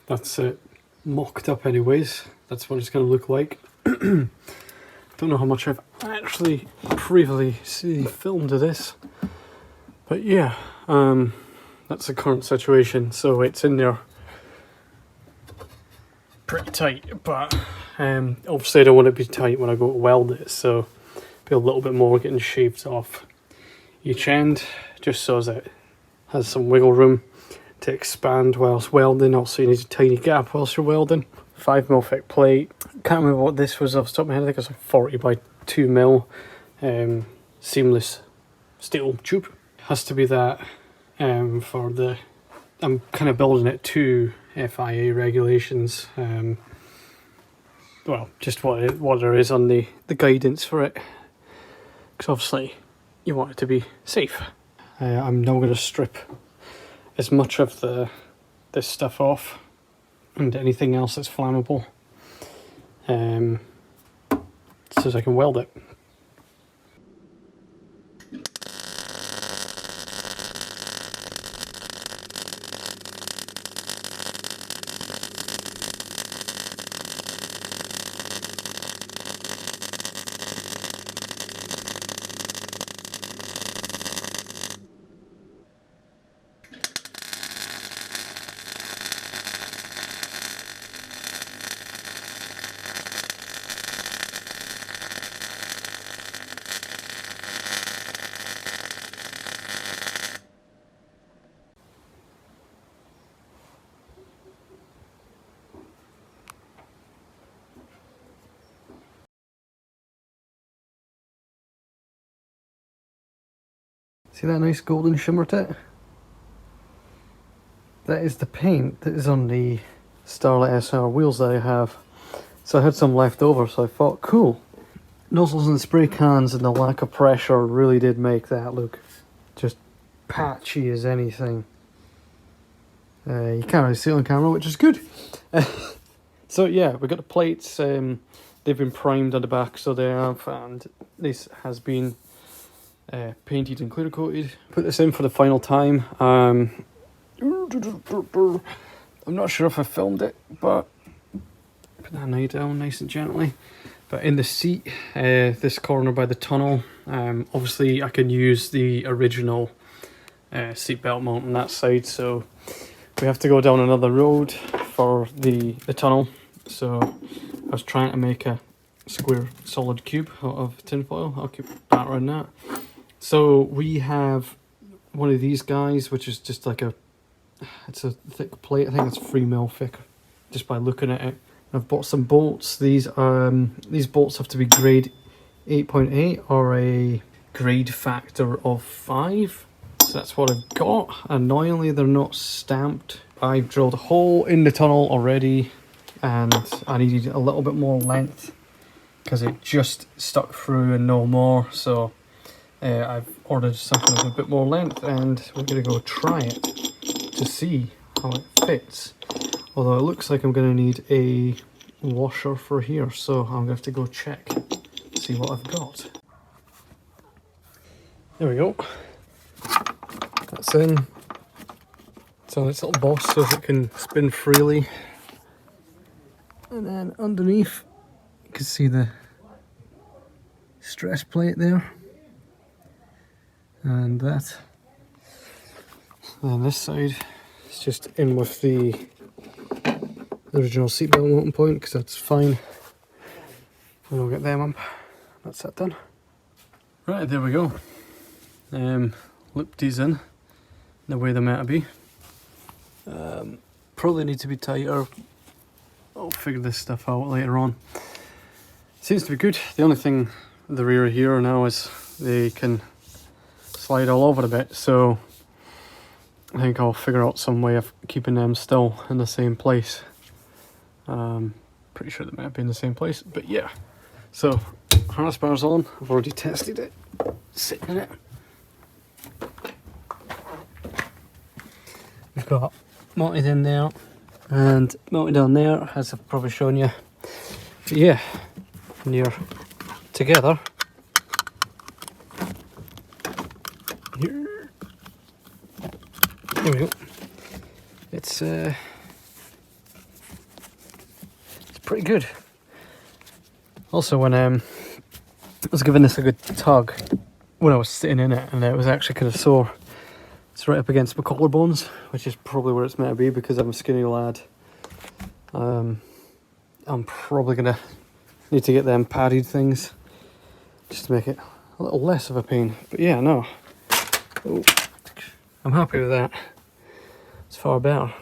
that's it mocked up anyways. That's what it's going to look like. Don't know how much I've actually previously filmed of this, but yeah, that's the current situation. So it's in there pretty tight, but obviously I don't want it to be tight when I go to weld it, so be a little bit more getting shaved off each end, just so that it has some wiggle room to expand whilst welding. Also you need a tiny gap whilst you're welding. 5mm thick plate. Can't remember what this was off the top of my head. I think it's like 40 by 2mm seamless steel tube. Has to be that for the... I'm kind of building it to FIA regulations. Well, just what there is on the guidance for it. Because obviously you want it to be safe. I'm now going to strip as much of this stuff off and anything else that's flammable, so as I can weld it. See that nice golden shimmer to it? That is the paint that is on the Starlet SR wheels that I have. So I had some left over, so I thought, cool. Nozzles and spray cans and the lack of pressure really did make that look just patchy as anything. You can't really see it on camera, which is good. So yeah, we got the plates. They've been primed on the back, so they have, and this has been painted and clear coated. Put this in for the final time. I'm not sure if I filmed it, but put that knife down nice and gently. But in the seat, this corner by the tunnel, obviously I can use the original seatbelt mount on that side, so we have to go down another road for the tunnel. So I was trying to make a square solid cube out of tinfoil. I'll keep battering that. So we have one of these guys, which is just like it's a thick plate. I think it's 3mm thick, just by looking at it. I've bought some bolts. These bolts have to be grade 8.8 or a grade factor of 5. So that's what I've got. Annoyingly, they're not stamped. I've drilled a hole in the tunnel already, and I needed a little bit more length because it just stuck through and no more. So I've ordered something of a bit more length, and we're going to go try it to see how it fits. Although it looks like I'm going to need a washer for here, so I'm going to have to go check, see what I've got. There we go. That's in. So this little boss so it can spin freely. And then underneath, you can see the stress plate there. And that. And then this side is just in with the original seatbelt mounting point, because that's fine. And we'll get them up. That's that done. Right, there we go. Looped these in the way they're meant to be. Probably need to be tighter. I'll figure this stuff out later on. Seems to be good. The only thing with the rear here now is they can slide all over a bit, so I think I'll figure out some way of keeping them still in the same place. Pretty sure they might be in the same place, but yeah. So harness bar's on. I've already tested it, sitting in it. We've got mounted in there and mounted on there, as I've probably shown you. But yeah, when you're together, here we go. It's pretty good. Also, when I was giving this a good tug when I was sitting in it, and it was actually kind of sore. It's right up against my collarbones, which is probably where it's meant to be because I'm a skinny lad. I'm probably gonna need to get them padded things just to make it a little less of a pain. But yeah, no, I'm happy with that. It's far better.